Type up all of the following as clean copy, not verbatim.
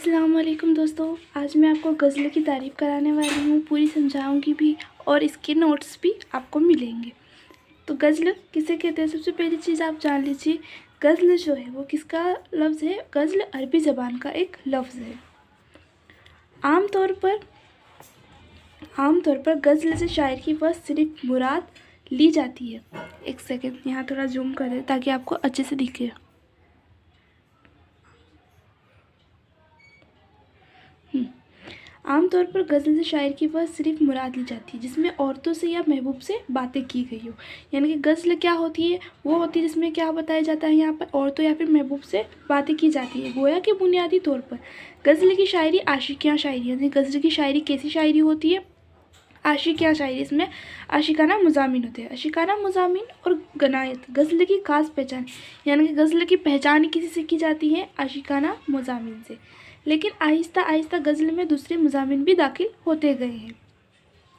अस्सलाम वालेकुम दोस्तों, आज मैं आपको गज़ल की तारीफ़ कराने वाली हूँ, पूरी समझाऊंगी भी और इसके नोट्स भी आपको मिलेंगे। तो गज़ल किसे कहते हैं, सबसे पहली चीज़ आप जान लीजिए। गज़ल जो है वो किसका लफ्ज़ है? गज़ल अरबी ज़बान का एक लफ्ज़ है। आमतौर पर गज़ल से शायर की वह सिर्फ मुराद ली जाती है। एक सेकेंड, यहाँ थोड़ा जूम कर दे ताकि आपको अच्छे से दिखे। आमतौर पर गज़ल से शायर की वह सिर्फ मुराद ली जाती है जिसमें औरतों से या महबूब से बातें की गई हो। यानी कि गज़ल क्या होती है? वो होती है जिसमें क्या बताया जाता है, यहाँ पर औरतों या फिर महबूब से बातें की जाती है। गोया कि बुनियादी तौर पर गज़ल की शायरी आशिकियाँ शायरी, यानी गज़ल की शायरी कैसी शायरी होती है? आशिकियाँ शायरी। इसमें आशिकाना मज़ामीन होते हैं। आशिकाना मज़ामीन और गनायत गज़ल की खास पहचान, यानी कि गज़ल की पहचान किसी से की जाती है? आशिकाना मज़ामीन से। लेकिन आहिस्ता आहिस्ता गज़ल में दूसरे मज़ामीन भी दाखिल होते गए हैं।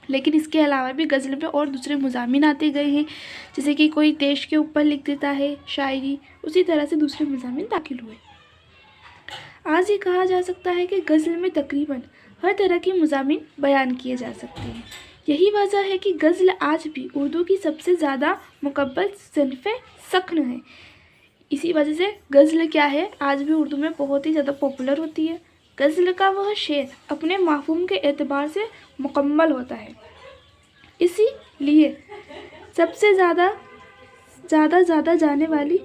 लेकिन इसके अलावा भी गज़ल में और दूसरे मज़ामीन आते गए हैं, जैसे कि कोई देश के ऊपर लिख देता है शायरी, उसी तरह से दूसरे मज़ामीन दाखिल हुए। आज ये कहा जा सकता है कि गज़ल में तकरीबन हर तरह के मज़ामीन बयान किए जा सकते हैं। यही वजह है कि गज़ल आज भी उर्दू की सबसे ज़्यादा मुकब्बल सिन्फ़ सख्न है। इसी वजह से गज़ल क्या है, आज भी उर्दू में बहुत ही ज़्यादा पॉपुलर होती है। गज़ल का वह शेर अपने मफ़हूम के एतबार से मुकम्मल होता है, इसीलिए सबसे ज़्यादा जाने वाली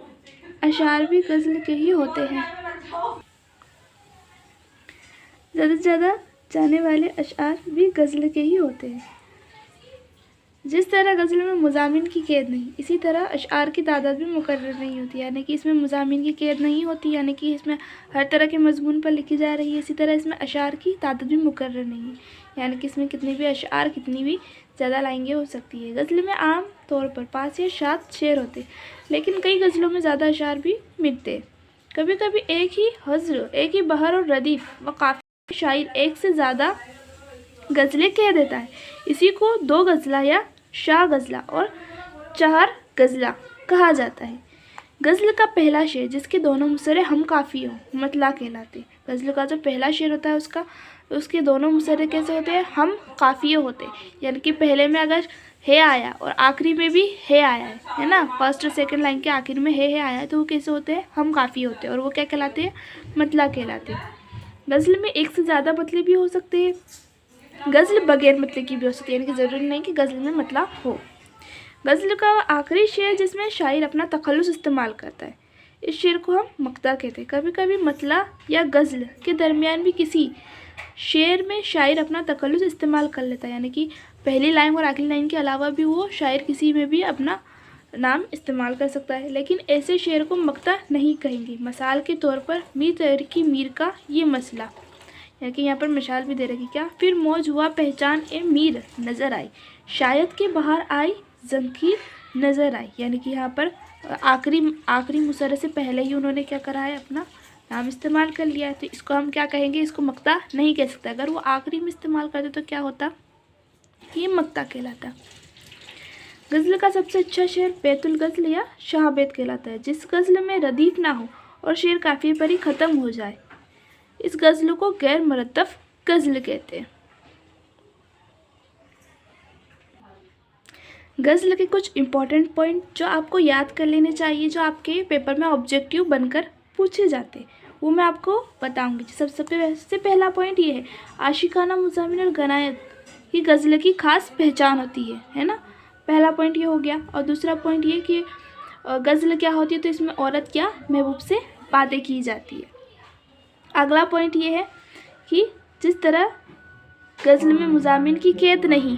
अशार भी गज़ल के ही होते हैं। ज़्यादा से ज़्यादा जाने वाले अशार भी गज़ल के ही होते हैं। जिस तरह गज़ल में मज़ामीन की कैद नहीं, इसी तरह अशआर की तादाद भी मुकर्रर नहीं होती, यानी कि इसमें मज़ामीन की कैद नहीं होती, यानी कि इसमें हर तरह के मज़मून पर लिखी जा रही है। इसी तरह इसमें अशआर की तादाद भी मुकर्रर नहीं है, यानी कि इसमें कितने भी अशआर, कितनी भी ज़्यादा लाइनें हो सकती है। गज़ल में आम तौर पर 5 या 7 शेर होते, लेकिन कई गज़लों में ज़्यादा अशआर भी मिलते। कभी कभी एक ही हज़्र, एक ही बहर और रदीफ़ व काफ़ी शायर एक से ज़्यादा गज़लें कह देता है। इसी को 2 गज़ला या शाह गज़ला और 4 गज़ला कहा जाता है। गज़ल का पहला शेर जिसके दोनों मुसरे हम काफ़ी हो, मतला कहलाते। गज़ल का जो पहला शेर होता है उसके दोनों मुसरे कैसे होते हैं? हम काफ़िए होते, यानी कि पहले में अगर है आया और आखिरी में भी है आया है ना, फर्स्ट और सेकंड लाइन के आखिर में है आया है, तो वो कैसे होते हैं? हम काफ़ी होते हैं, और वो क्या कहलाते हैं? मतला कहलाते हैं। गज़ल में एक से ज़्यादा मतले भी हो सकते हैं। गज़ल बगैर मतले की भी हो सकती है, यानी कि ज़रूरी नहीं कि गज़ल में मतला हो। गज़ल का आखिरी शेर जिसमें शायर अपना तखल्लुस इस्तेमाल करता है, इस शेर को हम मक्ता कहते हैं। कभी कभी मतला या गज़ल के दरमियान भी किसी शेर में शायर अपना तखल्लुस इस्तेमाल कर लेता है, यानी कि पहली लाइन और आखिरी लाइन के अलावा भी वो शायर किसी में भी अपना नाम इस्तेमाल कर सकता है, लेकिन ऐसे शेर को मक्ता नहीं कहेंगे। मिसाल के तौर पर मीर तहरीकी मीर का ये मसला, यानी कि यहाँ पर मिसाल भी दे रखी। क्या? फिर मौज हुआ पहचान ए मीर नज़र आई, शायद के बाहर आई जंकीर नज़र आई, यानी कि यहाँ पर आखिरी मुसरे से पहले ही उन्होंने क्या करा है? अपना नाम इस्तेमाल कर लिया है, तो इसको हम क्या कहेंगे? इसको मक्ता नहीं कह सकते। अगर वो आखिरी में इस्तेमाल करते तो क्या होता? ये मक्ता कहलाता। गज़ल का सबसे अच्छा शेर बैतुल गज़ल या शाह बैत कहलाता है, जिस गज़ल में रदीफ ना हो और शेर काफ़ी पर ही ख़त्म हो जाए, इस गज़ल को गैर मुरत्तब गज़ल कहते हैं। गज़ल के कुछ इम्पॉर्टेंट पॉइंट जो आपको याद कर लेने चाहिए, जो आपके पेपर में ऑब्जेक्टिव बनकर पूछे जाते हैं, वो मैं आपको बताऊंगी। सबसे पहला पॉइंट ये है, आशिकाना मज़ामीन और गनायत ये गज़ल की खास पहचान होती है ना। पहला पॉइंट ये हो गया। और दूसरा पॉइंट ये कि गज़ल क्या होती है, तो इसमें औरत क्या महबूब से बातें की जाती है। अगला पॉइंट ये है कि जिस तरह गज़ल में मज़ामीन की कैद नहीं,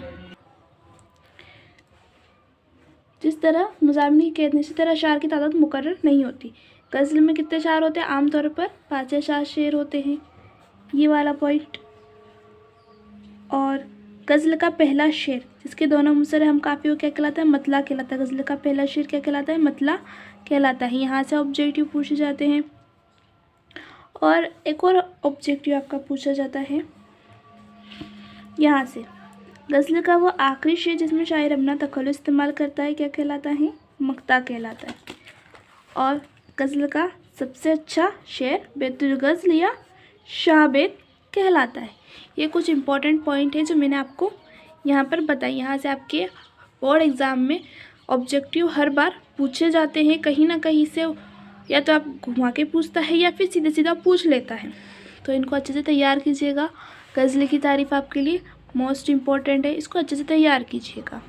इसी तरह अशार की तादाद मुकर्रर नहीं होती। गज़ल में कितने अशार होते हैं? आमतौर पर 5 या 7 शेर होते हैं, ये वाला पॉइंट। और गज़ल का पहला शेर जिसके दोनों मुसरे हम काफ़ी हो क्या कहलाता है? मतला कहलाता है। गज़ल का पहला शेर क्या कहलाता है? मतला कहलाता है। यहाँ से ऑब्जेक्टिव पूछे जाते हैं। और एक और ऑब्जेक्टिव आपका पूछा जाता है यहाँ से, गज़ल का वो आखिरी शेर जिसमें शायर अपना तखल्लुस इस्तेमाल करता है क्या कहलाता है? मक्ता कहलाता है। और गज़ल का सबसे अच्छा शेर बैतुल गज़ल या शाबेद कहलाता है। ये कुछ इम्पोर्टेंट पॉइंट है जो मैंने आपको यहाँ पर बताई। यहाँ से आपके बोर्ड एग्ज़ाम में ऑब्जेक्टिव हर बार पूछे जाते हैं, कहीं ना कहीं से या तो आप घुमा के पूछता है या फिर सीधे सीधा पूछ लेता है। तो इनको अच्छे से तैयार कीजिएगा। गज़ल की तारीफ़ आपके लिए मोस्ट इम्पॉर्टेंट है, इसको अच्छे से तैयार कीजिएगा।